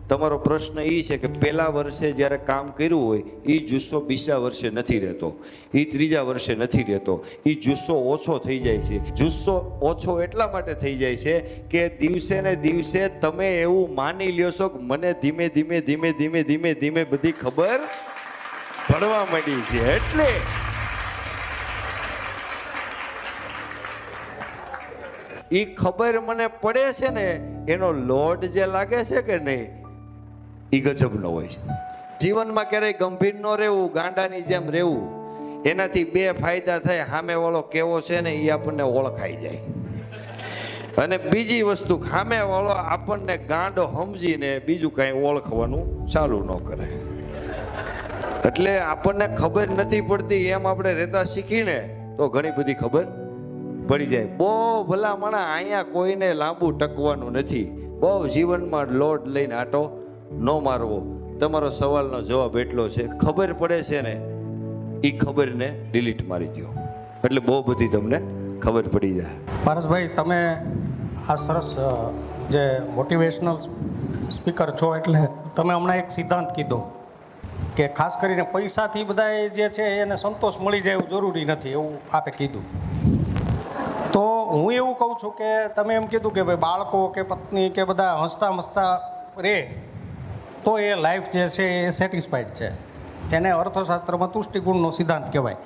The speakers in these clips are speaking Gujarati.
તમારો પ્રશ્ન એ છે કે પહેલા વર્ષે જ્યારે કામ કર્યું હોય એ જુસ્સો બીજા વર્ષે નથી રહેતો, એ ત્રીજા વર્ષે નથી રહેતો, એ જુસ્સો ઓછો થઈ જાય છે. જુસ્સો ઓછો એટલા માટે થઈ જાય છે કે દિવસે ને દિવસે તમે એવું માની લ્યો છો કે મને ધીમે ધીમે ધીમે ધીમે ધીમે ધીમે બધી ખબર પડવા માંડી છે. એટલે એ ખબર મને પડે છે ને એનો લોડ જે લાગે છે કે નહીં એ ગજબનો હોય છે. જીવનમાં ક્યારેય ગંભીર ન રહેવું, ગાંડાની જેમ રહેવું, એનાથી બે ફાયદા થાય. સામેવાળો કેવો છે ને એ આપણને ઓળખાઈ જાય, અને બીજી વસ્તુ સામેવાળો આપણને ગાંડો સમજીને બીજું કાંઈ ઓળખવાનું ચાલુ ન કરે. એટલે આપણને ખબર નથી પડતી એમ આપણે રહેતા શીખીને તો ઘણી બધી ખબર પડી જાય. બહુ ભલા માણા અહીંયા કોઈને લાંબુ ટકવાનું નથી. બહુ જીવનમાં લોડ લઈને આટો ન મારવો. તમારો સવાલનો જવાબ એટલો છે, ખબર પડે છે ને એ ખબરને ડિલીટ મારી દો એટલે બહુ બધી તમને ખબર પડી જાય. પારસભાઈ, તમે આ સરસ જે મોટિવેશનલ સ્પીકર છો, એટલે તમે હમણાં એક સિદ્ધાંત કીધો કે ખાસ કરીને પૈસાથી બધા જે છે એને સંતોષ મળી જાય એવું જરૂરી નથી, એવું આપે કીધું. તો હું એવું કહું છું કે તમે એમ કીધું કે ભાઈ બાળકો કે પત્ની કે બધા હસતા મસતા રહે તો એ લાઈફ જે છે એ સેટિસ્ફાઈડ છે. એને અર્થશાસ્ત્રમાં તુષ્ટિગુણનો સિદ્ધાંત કહેવાય.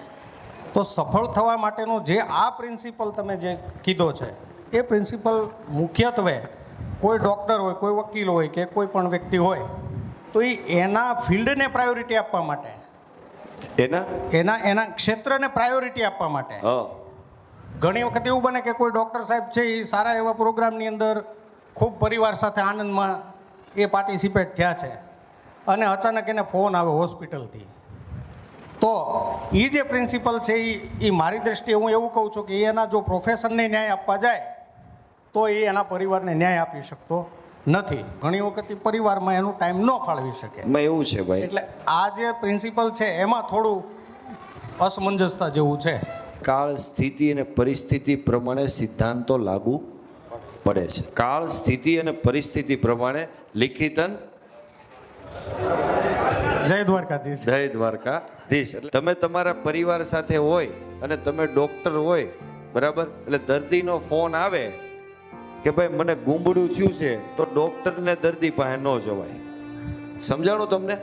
તો સફળ થવા માટેનો જે આ પ્રિન્સિપલ તમે જે કીધો છે એ પ્રિન્સિપલ મુખ્યત્વે કોઈ ડૉક્ટર હોય, કોઈ વકીલ હોય કે કોઈ પણ વ્યક્તિ હોય તો એ એના ફિલ્ડને પ્રાયોરિટી આપવા માટે, એના ક્ષેત્રને પ્રાયોરિટી આપવા માટે. ઘણી વખત એવું બને કે કોઈ ડૉક્ટર સાહેબ છે એ સારા એવા પ્રોગ્રામની અંદર ખૂબ પરિવાર સાથે આનંદમાં એ પાર્ટિસિપેટ થયા છે અને અચાનક એને ફોન આવે હોસ્પિટલથી. તો એ જે પ્રિન્સિપલ છે એ મારી દૃષ્ટિએ હું એવું કહું છું કે એના જો પ્રોફેશનને ન્યાય આપવા જાય તો એ એના પરિવારને ન્યાય આપી શકતો નથી. ઘણી વખત પરિવારમાં એનું ટાઈમ ન ફાળવી શકે. એવું છે ભાઈ. એટલે આ જે પ્રિન્સિપલ છે એમાં થોડું અસમંજસતા જેવું છે. કાળ, સ્થિતિ અને પરિસ્થિતિ પ્રમાણે સિદ્ધાંતો લાગુ પડે છે. કાળ, સ્થિતિ અને પરિસ્થિતિ પ્રમાણે લિખિતન. જય દ્વારકાધીશ. જય દ્વારકાધીશ. એટલે તમે તમારા પરિવાર સાથે હોય અને તમે ડૉક્ટર હોય, બરાબર, એટલે દર્દીનો ફોન આવે કે ભાઈ મને ગુંબડું થયું છે, તો ડૉક્ટરને દર્દી પાસે ન જવાય. સમજાણું તમને?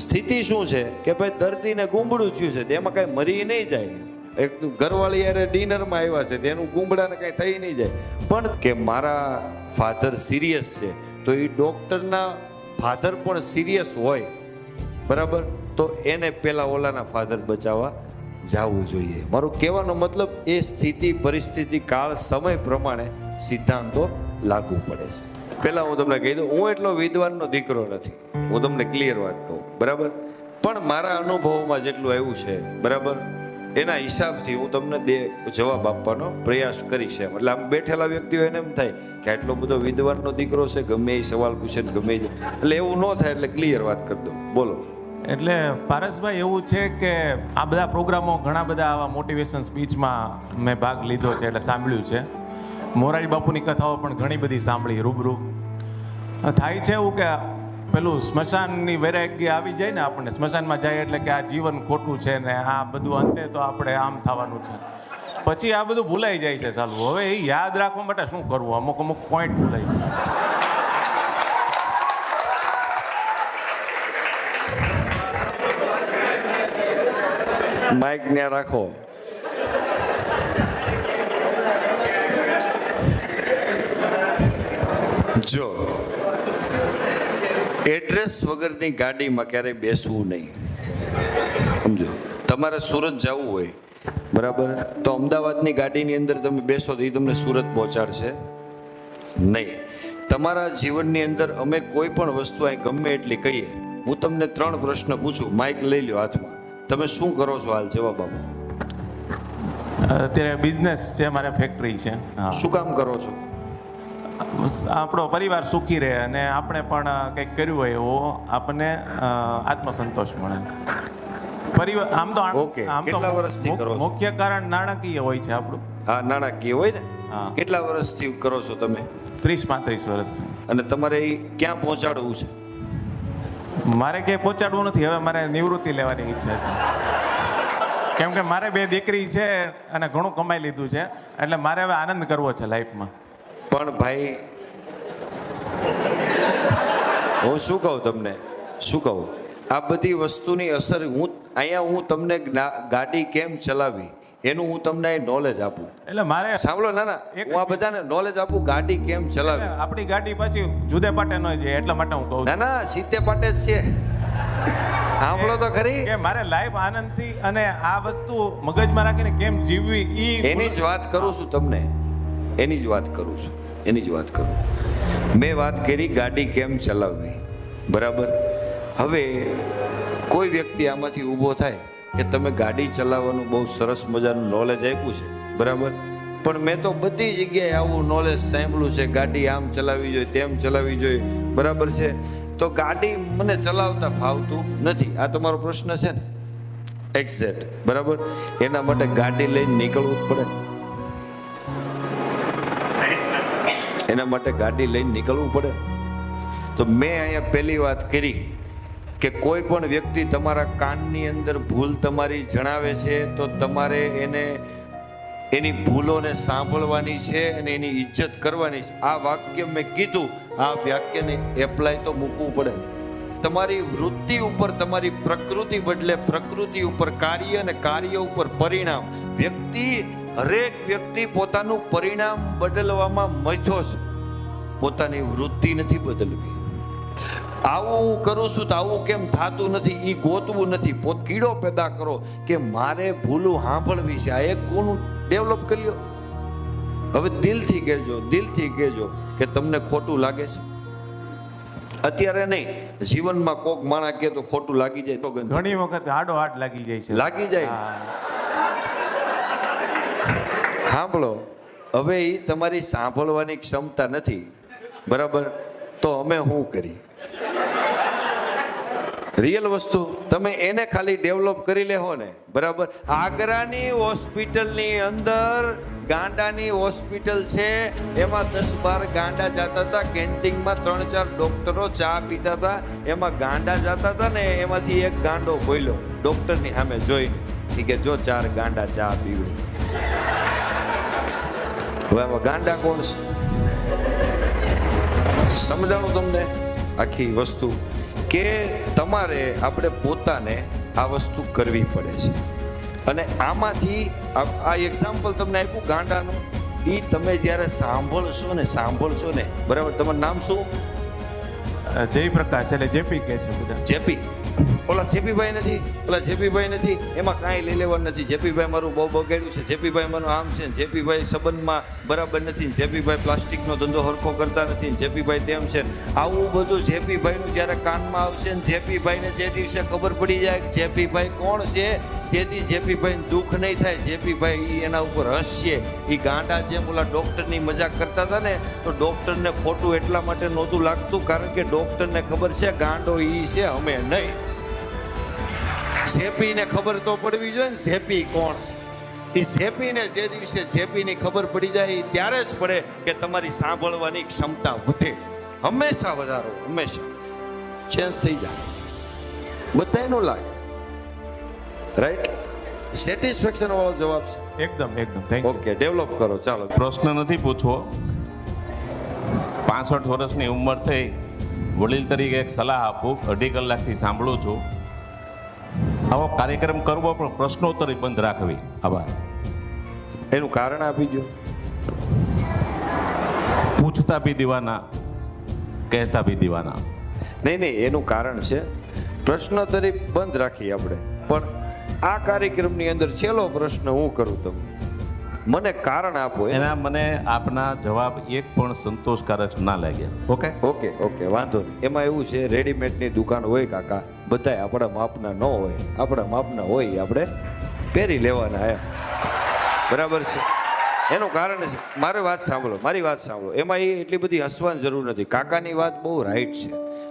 સ્થિતિ શું છે કે ભાઈ દર્દીને ગુંબડું થયું છે, તેમાં કાંઈ મરી નહીં જાય. એક ઘરવાળી યારે ડિનરમાં આવ્યા છે તેનું ગુંબડાને કાંઈ થઈ નહીં જાય. પણ કે મારા ફાધર સિરિયસ છે તો એ ડૉક્ટરના ફાધર પણ સિરિયસ હોય, બરાબર, તો એને પહેલાં ઓલાના ફાધર બચાવવા જવું જોઈએ. મારું કહેવાનો મતલબ એ સ્થિતિ, પરિસ્થિતિ, કાળ, સમય પ્રમાણે સિદ્ધાંતો લાગુ પડે છે. પહેલાં હું તમને કહી દઉં, હું એટલો વિદ્વાનનો દીકરો નથી, હું તમને ક્લિયર વાત કહું, બરાબર, પણ મારા અનુભવમાં જેટલું આવ્યું છે, બરાબર, એના હિસાબથી હું તમને જવાબ આપવાનો પ્રયાસ કરીશ. એટલે આમ બેઠેલા વ્યક્તિઓ એને એમ થાય કે આટલો બધો વિદ્વાનનો દીકરો છે, ગમે એ સવાલ પૂછે ને ગમે એ, એટલે એવું ન થાય. એટલે ક્લિયર વાત કરી દો. બોલો. એટલે પારસભાઈ, એવું છે કે આ બધા પ્રોગ્રામો, ઘણા બધા આવા મોટિવેશન સ્પીચમાં મેં ભાગ લીધો છે, એટલે સાંભળ્યું છે. મોરારી બાપુની કથાઓ પણ ઘણી બધી સાંભળી રૂબરૂ. થાય છે એવું કે પેલું સ્મશાનની વૈરાગ્ય આવી જાય ને આપણને, સ્મશાનમાં જાય એટલે કે આ જીવન ખોટું છે ને આ બધું અંતે તો આપણે આમ થવાનું છે, પછી આ બધું ભૂલાઈ જાય છે ચાલુ. હવે એ યાદ રાખવા માટે શું કરવું? અમુક અમુક પોઈન્ટ ભૂલાઈ જાય. માઇક ત્યાં રાખો. જો એડ્રેસ વગરની ગાડીમાં ક્યારેય બેસવું નહીં. સમજો, તમારે સુરત જવું હોય, બરાબર, તો અમદાવાદની ગાડીની અંદર તમે બેસો તો એ તમને સુરત પહોંચાડશે નહીં. તમારા જીવનની અંદર અમે કોઈ પણ વસ્તુ અહીં ગમે એટલી કહીએ, હું તમને 3 પ્રશ્ન પૂછું, માઇક લઈ લ્યો હાથમાં, તમે શું કરો છો હાલ? જવાબ આપો. અત્યારે બિઝનેસ છે, મારે ફેક્ટરી છે. શું કામ કરો છો? આપણો પરિવાર સુખી રહે અને આપણે પણ કંઈક કર્યું હોય એવો આપણને આત્મસંતોષ મળે. પરિવાર આમ તો કેટલા વર્ષથી કરો છો? મુખ્ય કારણ નાણાકીય હોય છે આપણું. હા, નાણાકીય હોય ને. કેટલા વર્ષથી કરો છો તમે? 30-35 વર્ષથી. અને તમારે એ ક્યાં પહોંચાડવું છે? મારે ક્યાંય પહોંચાડવું નથી, હવે મારે નિવૃત્તિ લેવાની ઈચ્છા છે. કેમ કે મારે 2 દીકરી છે અને ઘણું કમાઈ લીધું છે, એટલે મારે હવે આનંદ કરવો છે લાઈફમાં. પણ ભાઈ હું શું કહું તમને, શું કહું, આ બધી વસ્તુની અસર હું તમને ગાડી કેમ ચલાવી એનું હું તમને નોલેજ આપું. એટલે મારે સાંભળો, ના હું આ બધાને નોલેજ આપું ગાડી કેમ ચલાવી. આપણી ગાડી પછી જુદે પાટે ન જાય એટલા માટે હું કહું છું. ના સીતે પાટે જ છે. સાંભળો તો ખરી કે મારે લાઈફ આનંદથી અને આ વસ્તુ મગજમાં રાખીને કેમ જીવવી એની જ વાત કરું છું તમને, એની જ વાત કરું છું, એની જ વાત કરું. મેં વાત કરી ગાડી કેમ ચલાવવી, બરાબર. હવે કોઈ વ્યક્તિ આમાંથી ઊભો થાય કે તમે ગાડી ચલાવવાનું બહુ સરસ મજાનું નોલેજ આપ્યું છે, બરાબર, પણ મેં તો બધી જગ્યાએ આવું નોલેજ સાંભળ્યું છે, ગાડી આમ ચલાવવી જોઈએ, તેમ ચલાવવી જોઈએ, બરાબર છે, તો ગાડી મને ચલાવતા ફાવતું નથી. આ તમારો પ્રશ્ન છે ને, એક્ઝેક્ટ, બરાબર. એના માટે ગાડી લઈને નીકળવું જ પડે, એના માટે ગાડી લઈને નીકળવું પડે. તો મેં અહીંયા પહેલી વાત કરી કે કોઈ પણ વ્યક્તિ તમારા કાનની અંદર ભૂલ તમારી જણાવે છે તો તમારે એની ભૂલોને સાંભળવાની છે અને એની ઇજ્જત કરવાની છે. આ વાક્ય મેં કીધું, આ વાક્યને એપ્લાય તો મૂકવું પડે. તમારી વૃત્તિ ઉપર તમારી પ્રકૃતિ બદલે પ્રકૃતિ ઉપર કાર્ય અને કાર્ય ઉપર પરિણામ. હરેક વ્યક્તિ પોતાનું પરિણામ બદલવામાં મથ્યો છે, પોતાની વૃત્તિ નથી બદલવી. આવું હું કરું છું તો આવું કેમ થતું નથી એ ગોતવું નથી. કીડો પેદા કરો કે મારે ભૂલું સાંભળવી છે. આ એક ગુણ ડેવલપ કરી લો. હવે દિલથી કહેજો કે તમને ખોટું લાગે છે. અત્યારે નહીં, જીવનમાં કોક માણસ કે તો ખોટું લાગી જાય તો ઘણી વખત હાડો હાડ લાગી જાય છે. લાગી જાય. સાંભળો, હવે એ તમારી સાંભળવાની ક્ષમતા નથી, બરાબર, તો અમે શું કરી? રિયલ વસ્તુ તમે એને ખાલી ડેવલપ કરી લેહો ને, બરાબર. આગ્રાની હોસ્પિટલની અંદર ગાંડાની હોસ્પિટલ છે, એમાં 10-12 ગાંડા જતા હતા. કેન્ટીનમાં 3-4 ડોક્ટરો ચા પીતા હતા, એમાં ગાંડા જતા હતા ને એમાંથી એક ગાંડો બોલ્યો ડોક્ટરની સામે જોઈને કે જો 4 ગાંડા ચા પીવે. હવે આમાં ગાંડા કોણ છે? સમજાણું તમને આખી વસ્તુ કે તમારે આપણે પોતાને આ વસ્તુ કરવી પડે છે. અને આમાંથી આ એક્ઝામ્પલ તમને આપ્યું ગાંડાનું, એ તમે જ્યારે સાંભળશો ને, બરાબર. તમારું નામ શું? જયપ્રકાશ, એટલે જેપી કે છે બધા. જેપી. ઓલા જેપીભાઈ નથી, એમાં કાંઈ લઈ લેવાનું નથી. જેપીભાઈ મારું બહુ બગાડ્યું છે, જેપીભાઈ મારું આમ છે, જેપીભાઈ સંબંધમાં બરાબર નથી, જેપીભાઈ પ્લાસ્ટિકનો ધંધો હરખો કરતા નથી, જેપીભાઈ તેમ છે. આવું બધું જેપીભાઈનું જ્યારે કાનમાં આવશે ને જેપીભાઈને જે દિવસે ખબર પડી જાય કે જેપીભાઈ કોણ છે, તેથી જેપીભાઈને દુઃખ નહીં થાય. જેપીભાઈ એના ઉપર હસશે. એ ગાંડા જેમ ઓલા ડૉક્ટરની મજાક કરતા હતા ને, તો ડૉક્ટરને ખોટું એટલા માટે નહોતું લાગતું કારણ કે ડૉક્ટરને ખબર છે ગાંડો એ છે, અમે નહીં. જેપીને ખબર તો પડવી જોઈએ ને જેપી કોણ છે. એ જેપીને જે દિવસે જેપીની ખબર પડી જાય ત્યારે જ પડે કે તમારી સાંભળવાની ક્ષમતા વધે. હંમેશા વધારો, હંમેશા ચેન્જ થઈ જાય, બધાયનું લાગે. રાઈટ? સેટિસ્ફેક્શન વાળો જવાબ છે. એકદમ થેન્ક યુ. ઓકે, ડેવલપ કરો. ચાલો, પ્રશ્ન નથી પૂછવો. 65 વર્ષની ઉંમર થઈ, વડીલ તરીકે એક સલાહ આપું. 2.5 કલાકથી સાંભળું છું. આવો કાર્યક્રમ કરવો પણ પ્રશ્નોત્તરી બંધ રાખવી. આભાર. એનું કારણ આપી દો. પૂછતા ભી દીવાના, કહેતા ભી દીવાના. નહીં, એનું કારણ છે પ્રશ્નોત્તરી બંધ રાખી આપણે. પણ આ કાર્યક્રમની અંદર છેલ્લો પ્રશ્ન હું કરું તમને, મને કારણ આપો. એના મને આપના જવાબ એક પણ સંતોષકારક ના લાગ્યા. ઓકે, વાંધો નહીં. એમાં એવું છે, રેડીમેડની દુકાન હોય કાકા, બધાય આપણા માપના ન હોય. આપણા માપના હોય આપણે પહેરી લેવાના એમ, બરાબર છે. એનું કારણ છે, મારી વાત સાંભળો. એમાં એટલી બધી હસવાની જરૂર નથી. કાકાની વાત બહુ રાઈટ છે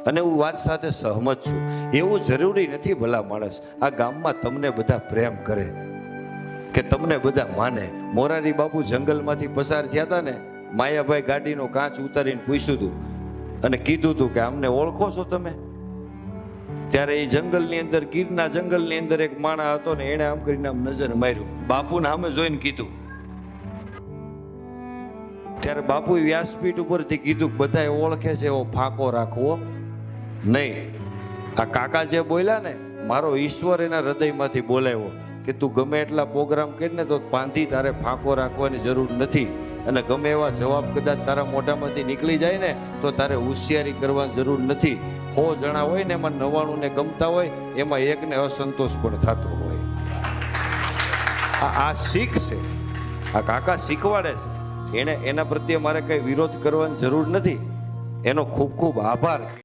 અને હું વાત સાથે સહમત છું. એવું જરૂરી નથી ભલા માણસ આ ગામમાં તમને બધા પ્રેમ કરે કે તમને બધા માને. મોરારી બાપુ જંગલમાંથી પસાર થયા હતા ને માયાભાઈ ગાડીનો કાચ ઉતારીને પૂછ્યું હતું અને કીધું હતું કે અમને ઓળખો છો તમે? ત્યારે એ જંગલની અંદર, ગીરના જંગલની અંદર એક માણસ હતો ને એણે આમ કરીને આમ નજર માર્યું, બાપુને સામે જોઈને કીધું. ત્યારે બાપુએ વ્યાસપીઠ ઉપરથી કીધું કે બધાએ ઓળખે છે એવો ફાંકો રાખવો નહીં. આ કાકા જે બોલ્યા ને, મારો ઈશ્વર એના હૃદયમાંથી બોલાવ્યો કે તું ગમે એટલા પ્રોગ્રામ કરીને તો પાંધી તારે ફાંકો રાખવાની જરૂર નથી, અને ગમે એવા જવાબ કદાચ તારા મોઢામાંથી નીકળી જાય ને તો તારે હોશિયારી કરવાની જરૂર નથી. 100 જણા હોય ને એમાં 99 ને ગમતા હોય, એમાં એકને અસંતોષ પણ થતો હોય. આ શીખ છે, આ કાકા શીખવાડે છે. એના પ્રત્યે મારે કંઈ વિરોધ કરવાની જરૂર નથી. એનો ખૂબ ખૂબ આભાર.